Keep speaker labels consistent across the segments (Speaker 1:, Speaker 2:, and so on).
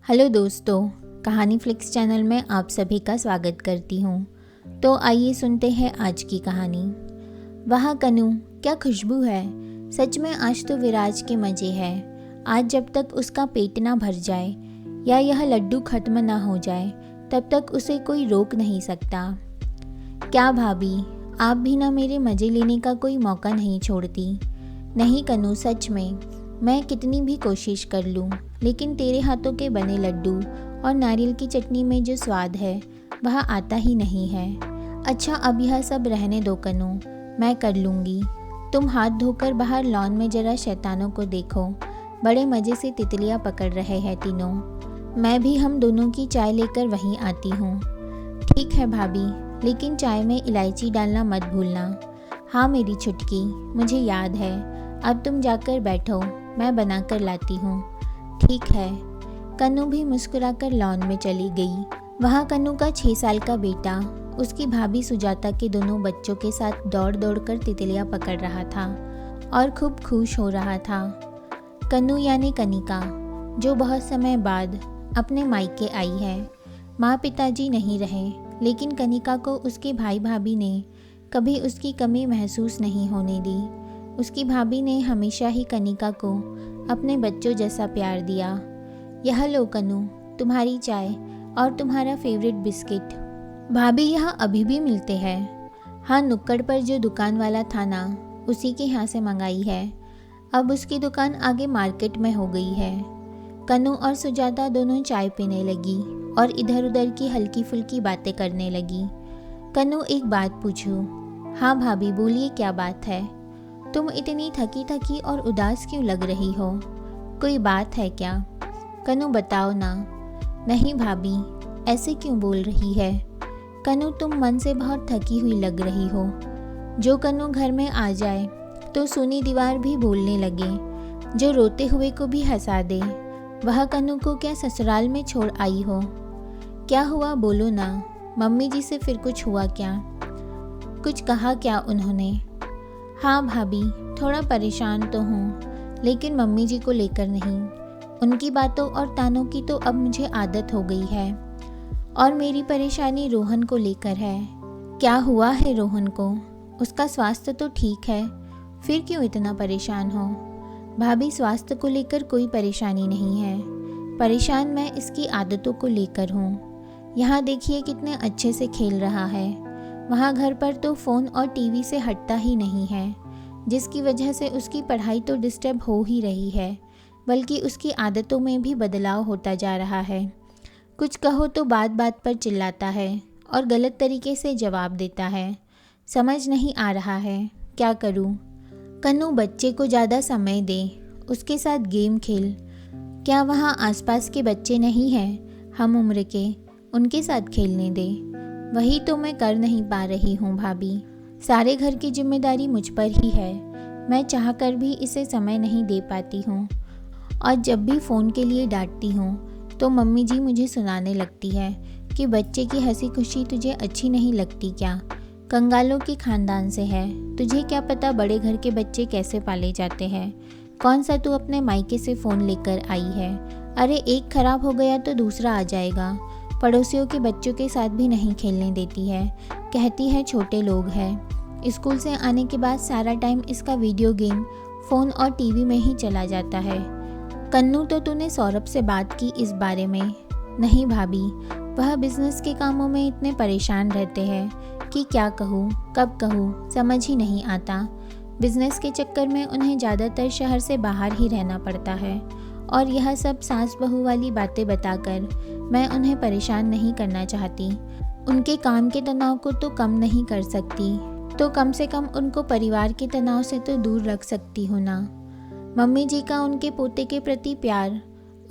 Speaker 1: Hello दोस्तों, कहानी flix channel में आप सभी का स्वागत करती हूँ। तो आइए सुनते हैं आज की कहानी। वाह कनु, क्या खुशबू है। सच में आज तो विराज के मज़े हैं। आज जब तक उसका पेट ना भर जाए या यह लड्डू खत्म ना हो जाए तब तक उसे कोई रोक नहीं सकता। क्या भाभी, आप भी ना मेरे मज़े लेने का कोई मौका नहीं छोड़ती। नहीं कनु, सच में मैं कितनी भी कोशिश कर लूँ लेकिन तेरे हाथों के बने लड्डू और नारियल की चटनी में जो स्वाद है वह आता ही नहीं है। अच्छा, अब यह सब रहने दो कनु, मैं कर लूँगी। तुम हाथ धोकर बाहर लॉन में जरा शैतानों को देखो, बड़े मज़े से तितलियाँ पकड़ रहे हैं तीनों। मैं भी हम दोनों की चाय लेकर वहीं आती हूँ। ठीक है भाभी, लेकिन चाय में इलायची डालना मत भूलना। हाँ मेरी छुटकी, मुझे याद है। अब तुम जाकर बैठो, मैं बना कर लाती हूँ। ठीक है। कन्नू भी मुस्कुराकर लॉन में चली गई। वहाँ कन्नू का 6 साल का बेटा उसकी भाभी सुजाता के दोनों बच्चों के साथ दौड़ दौड़ कर तितलियाँ पकड़ रहा था और खूब खुश हो रहा था। कन्नू यानी कनिका, जो बहुत समय बाद अपने मायके आई है। माँ पिताजी नहीं रहे, लेकिन कनिका को उसके भाई भाभी ने कभी उसकी कमी महसूस नहीं होने दी। उसकी भाभी ने हमेशा ही कनिका को अपने बच्चों जैसा प्यार दिया। यह लो कन्नू, तुम्हारी चाय और तुम्हारा फेवरेट बिस्किट। भाभी, यहाँ अभी भी मिलते हैं? हाँ, नुक्कड़ पर जो दुकान वाला था ना, उसी के यहाँ से मंगाई है। अब उसकी दुकान आगे मार्केट में हो गई है। कन्नू और सुजाता दोनों चाय पीने लगी और इधर उधर की हल्की फुल्की बातें करने लगी। कन्नू, एक बात पूछूं? हाँ भाभी, बोलिए, क्या बात है? तुम इतनी थकी थकी और उदास क्यों लग रही हो? कोई बात है क्या? कन्नू, बताओ ना। नहीं भाभी, ऐसे क्यों बोल रही है? कन्नू, तुम मन से बहुत थकी हुई लग रही हो। जो कन्नू घर में आ जाए तो सुनी दीवार भी बोलने लगे, जो रोते हुए को भी हंसा दे। वह कन्नू को क्या ससुराल में छोड़ आई हो? क्या हुआ, बोलो ना। मम्मी जी से फिर कुछ हुआ क्या? कुछ कहा क्या उन्होंने? हाँ भाभी, थोड़ा परेशान तो हूँ, लेकिन मम्मी जी को लेकर नहीं। उनकी बातों और तानों की तो अब मुझे आदत हो गई है। और मेरी परेशानी रोहन को लेकर है। क्या हुआ है रोहन को? उसका स्वास्थ्य तो ठीक है, फिर क्यों इतना परेशान हो? भाभी, स्वास्थ्य को लेकर कोई परेशानी नहीं है। परेशान मैं इसकी आदतों को लेकर हूँ। यहाँ देखिए कितने अच्छे से खेल रहा है। वहाँ घर पर तो फ़ोन और टीवी से हटता ही नहीं है, जिसकी वजह से उसकी पढ़ाई तो डिस्टर्ब हो ही रही है, बल्कि उसकी आदतों में भी बदलाव होता जा रहा है। कुछ कहो तो बात बात पर चिल्लाता है और गलत तरीके से जवाब देता है। समझ नहीं आ रहा है, क्या करूं? कन्नू, बच्चे को ज़्यादा समय दे, उसके साथ गेम खेल। क्या वहाँ आसपास के बच्चे नहीं हैं हम उम्र के? उनके साथ खेलने दे। वही तो मैं कर नहीं पा रही हूँ भाभी। सारे घर की जिम्मेदारी मुझ पर ही है। मैं चाहकर भी इसे समय नहीं दे पाती हूँ, और जब भी फ़ोन के लिए डांटती हूँ तो मम्मी जी मुझे सुनाने लगती है कि बच्चे की हंसी खुशी तुझे अच्छी नहीं लगती क्या? कंगालों के खानदान से है, तुझे क्या पता बड़े घर के बच्चे कैसे पाले जाते हैं। कौन सा तू अपने मायके से फ़ोन लेकर आई है? अरे एक ख़राब हो गया तो दूसरा आ जाएगा। पड़ोसियों के बच्चों के साथ भी नहीं खेलने देती है, कहती है छोटे लोग हैं। स्कूल से आने के बाद सारा टाइम इसका वीडियो गेम, फ़ोन और टीवी में ही चला जाता है। कन्नू, तो तूने सौरभ से बात की इस बारे में? नहीं भाभी, वह बिजनेस के कामों में इतने परेशान रहते हैं कि क्या कहूँ कब कहूँ समझ ही नहीं आता। बिजनेस के चक्कर में उन्हें ज़्यादातर शहर से बाहर ही रहना पड़ता है, और यह सब सास बहू वाली बातें बताकर मैं उन्हें परेशान नहीं करना चाहती। उनके काम के तनाव को तो कम नहीं कर सकती, तो कम से कम उनको परिवार के तनाव से तो दूर रख सकती हूँ ना। मम्मी जी का उनके पोते के प्रति प्यार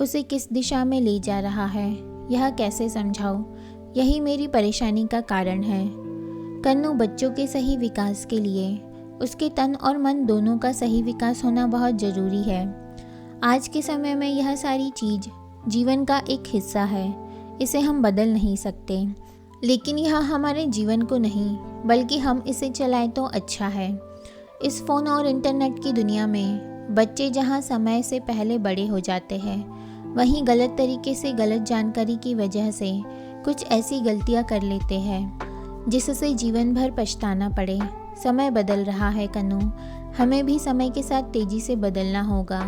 Speaker 1: उसे किस दिशा में ले जा रहा है, यह कैसे समझाऊँ? यही मेरी परेशानी का कारण है। कन्नू, बच्चों के सही विकास के लिए उसके तन और मन दोनों का सही विकास होना बहुत ज़रूरी है। आज के समय में यह सारी चीज़ जीवन का एक हिस्सा है, इसे हम बदल नहीं सकते, लेकिन यह हमारे जीवन को नहीं बल्कि हम इसे चलाएं तो अच्छा है। इस फ़ोन और इंटरनेट की दुनिया में बच्चे जहां समय से पहले बड़े हो जाते हैं, वहीं गलत तरीके से गलत जानकारी की वजह से कुछ ऐसी गलतियां कर लेते हैं जिससे जीवन भर पछताना पड़े। समय बदल रहा है कन्नू, हमें भी समय के साथ तेज़ी से बदलना होगा।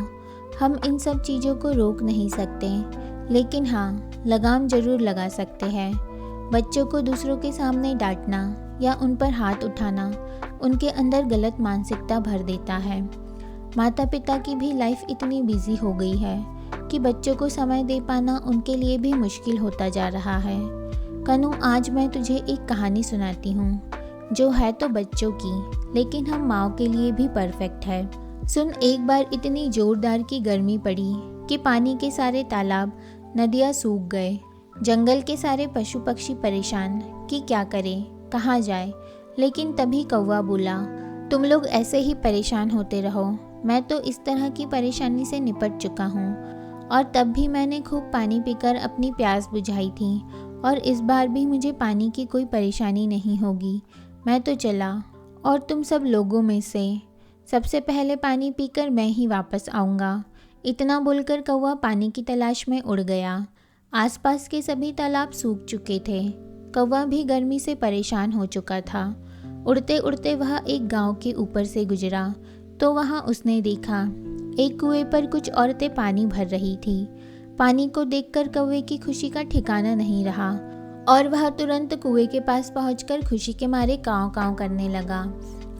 Speaker 1: हम इन सब चीज़ों को रोक नहीं सकते, लेकिन हाँ, लगाम जरूर लगा सकते हैं। बच्चों को दूसरों के सामने डांटना या उन पर हाथ उठाना उनके अंदर गलत मानसिकता भर देता है। माता पिता की भी लाइफ इतनी बिजी हो गई है कि बच्चों को समय दे पाना उनके लिए भी मुश्किल होता जा रहा है। कन्नू, आज मैं तुझे एक कहानी सुनाती हूँ जो है तो बच्चों की, लेकिन हम माँओं के लिए भी परफेक्ट है। सुन, एक बार इतनी जोरदार की गर्मी पड़ी कि पानी के सारे तालाब, नदियाँ सूख गए। जंगल के सारे पशु पक्षी परेशान कि क्या करें, कहाँ जाए। लेकिन तभी कौवा बोला, तुम लोग ऐसे ही परेशान होते रहो, मैं तो इस तरह की परेशानी से निपट चुका हूँ और तब भी मैंने खूब पानी पीकर अपनी प्यास बुझाई थी और इस बार भी मुझे पानी की कोई परेशानी नहीं होगी। मैं तो चला और तुम सब लोगों में से सबसे पहले पानी पीकर मैं ही वापस आऊँगा। इतना बोलकर कौवा पानी की तलाश में उड़ गया। आसपास के सभी तालाब सूख चुके थे। कौवा भी गर्मी से परेशान हो चुका था। उड़ते उड़ते वह एक गांव के ऊपर से गुजरा तो वहां उसने देखा एक कुएं पर कुछ औरतें पानी भर रही थी। पानी को देखकर कौवे की खुशी का ठिकाना नहीं रहा और वह तुरंत कुएं के पास पहुंचकर खुशी के मारे काँव काँव करने लगा।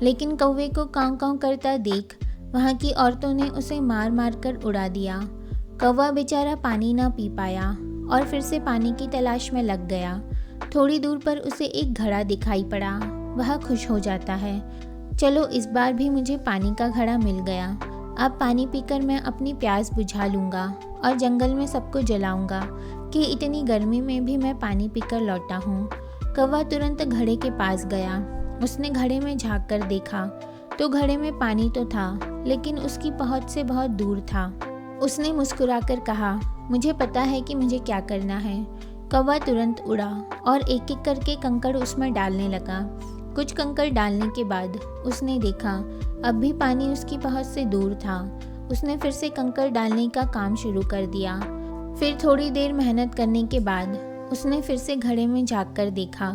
Speaker 1: लेकिन कौवे को काँव काँव करता देख वहां की औरतों ने उसे मार मार कर उड़ा दिया। कौवा बेचारा पानी ना पी पाया और फिर से पानी की तलाश में लग गया। थोड़ी दूर पर उसे एक घड़ा दिखाई पड़ा। वह खुश हो जाता है, चलो इस बार भी मुझे पानी का घड़ा मिल गया। अब पानी पीकर मैं अपनी प्यास बुझा लूँगा और जंगल में सबको जलाऊंगा कि इतनी गर्मी में भी मैं पानी पीकर लौटा हूँ। कौवा तुरंत घड़े के पास गया। उसने घड़े में झाँक कर देखा तो घड़े में पानी तो था, लेकिन उसकी पहुँच से बहुत दूर था। उसने मुस्कुराकर कहा, मुझे पता है कि मुझे क्या करना है। कौवा तुरंत उड़ा और एक एक करके कंकड़ उसमें डालने लगा। कुछ कंकड़ डालने के बाद उसने देखा अब भी पानी उसकी पहुंच से दूर था। उसने फिर से कंकड़ डालने का काम शुरू कर दिया। फिर थोड़ी देर मेहनत करने के बाद उसने फिर से घड़े में झाँक कर देखा,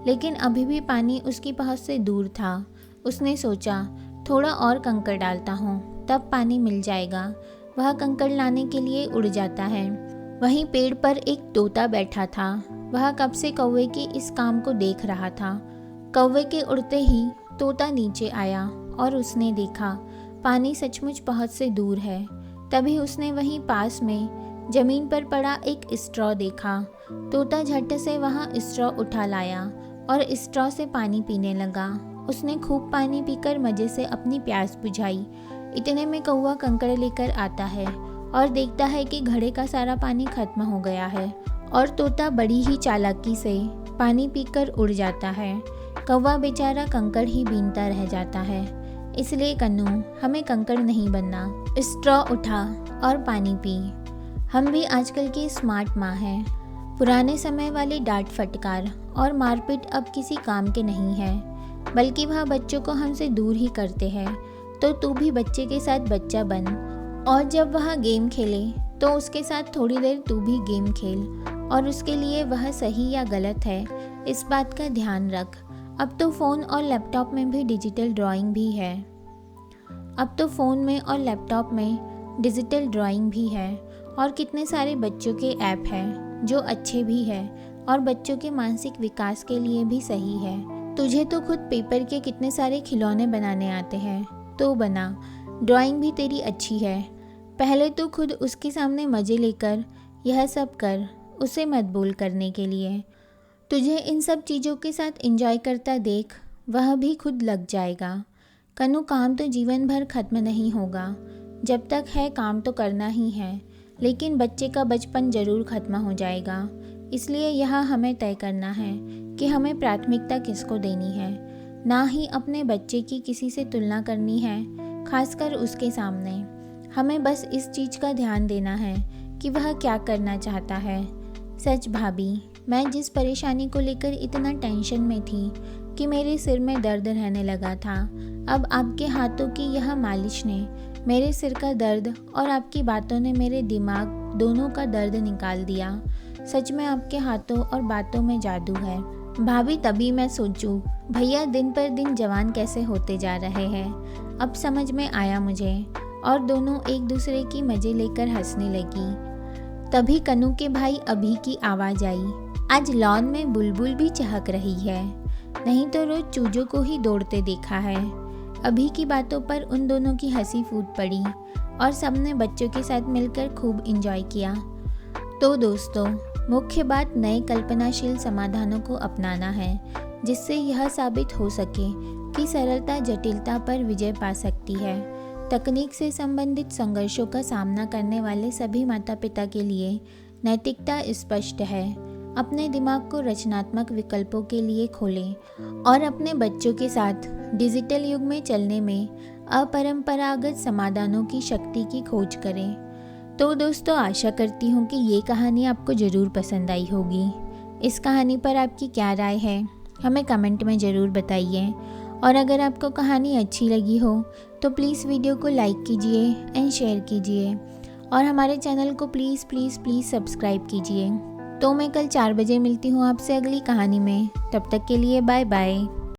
Speaker 1: लेकिन अभी भी पानी उसकी पहुंच से दूर था। उसने सोचा, थोड़ा और कंकड़ डालता हूँ, तब पानी मिल जाएगा। वह कंकड़ लाने के लिए उड़ जाता है। वहीं पेड़ पर एक तोता बैठा था। वह कब से कौवे के इस काम को देख रहा था। कौवे के उड़ते ही तोता नीचे आया और उसने देखा पानी सचमुच बहुत से दूर है। तभी उसने वहीं पास में जमीन पर पड़ा एक स्ट्रॉ देखा। तोता झट से वहां स्ट्रॉ उठा लाया और स्ट्रॉ से पानी पीने लगा। उसने खूब पानी पीकर मज़े से अपनी प्यास बुझाई। इतने में कौवा कंकड़ लेकर आता है और देखता है कि घड़े का सारा पानी खत्म हो गया है और तोता बड़ी ही चालाकी से पानी पीकर उड़ जाता है। कौवा बेचारा कंकड़ ही बीनता रह जाता है। इसलिए कन्नू, हमें कंकड़ नहीं बनना। स्ट्रॉ उठा और पानी पी। हम भी आजकल की स्मार्ट माँ हैं। पुराने समय वाली डांट फटकार और मारपीट अब किसी काम के नहीं है, बल्कि वह बच्चों को हमसे दूर ही करते हैं। तो तू भी बच्चे के साथ बच्चा बन और जब वह गेम खेले तो उसके साथ थोड़ी देर तू भी गेम खेल और उसके लिए वह सही या गलत है इस बात का ध्यान रख। अब तो फ़ोन और लैपटॉप में भी डिजिटल ड्राइंग भी है। और कितने सारे बच्चों के ऐप हैं जो अच्छे भी हैं और बच्चों के मानसिक विकास के लिए भी सही है। तुझे तो खुद पेपर के कितने सारे खिलौने बनाने आते हैं, तो बना। ड्राइंग भी तेरी अच्छी है। पहले तो खुद उसके सामने मज़े लेकर यह सब कर, उसे मत बोल करने के लिए। तुझे इन सब चीज़ों के साथ एंजॉय करता देख, वह भी खुद लग जाएगा। कन्नू, काम तो जीवन भर ख़त्म नहीं होगा। जब तक है काम तो करना ही है, लेकिन बच्चे का बचपन ज़रूर ख़त्म हो जाएगा। इसलिए यह हमें तय करना है कि हमें प्राथमिकता किसको देनी है। ना ही अपने बच्चे की किसी से तुलना करनी है, खासकर उसके सामने। हमें बस इस चीज़ का ध्यान देना है कि वह क्या करना चाहता है। सच भाभी, मैं जिस परेशानी को लेकर इतना टेंशन में थी कि मेरे सिर में दर्द रहने लगा था, अब आपके हाथों की यह मालिश ने मेरे सिर का दर्द और आपकी बातों ने मेरे दिमाग दोनों का दर्द निकाल दिया। सच में आपके हाथों और बातों में जादू है। भाभी, तभी मैं सोचूं, भैया दिन पर दिन जवान कैसे होते जा रहे हैं। अब समझ में आया मुझे। और दोनों एक दूसरे की मजे लेकर हंसने लगी। तभी कनू के भाई अभी की आवाज़ आई। आज लॉन में बुलबुल भी चहक रही है, नहीं तो रोज चूजों को ही दौड़ते देखा है। अभी की बातों पर उन दोनों की हंसी फूट पड़ी और सबने बच्चों के साथ मिलकर खूब एंजॉय किया। तो दोस्तों, मुख्य बात नए कल्पनाशील समाधानों को अपनाना है, जिससे यह साबित हो सके कि सरलता जटिलता पर विजय पा सकती है। तकनीक से संबंधित संघर्षों का सामना करने वाले सभी माता पिता के लिए नैतिकता स्पष्ट है। अपने दिमाग को रचनात्मक विकल्पों के लिए खोलें और अपने बच्चों के साथ डिजिटल युग में चलने में अपरंपरागत समाधानों की शक्ति की खोज करें। तो दोस्तों, आशा करती हूँ कि ये कहानी आपको ज़रूर पसंद आई होगी। इस कहानी पर आपकी क्या राय है, हमें कमेंट में ज़रूर बताइए। और अगर आपको कहानी अच्छी लगी हो तो प्लीज़ वीडियो को लाइक कीजिए एंड शेयर कीजिए और हमारे चैनल को प्लीज़ प्लीज़ प्लीज़ सब्सक्राइब कीजिए। तो मैं कल 4 बजे मिलती हूँ आपसे अगली कहानी में। तब तक के लिए बाय बाय।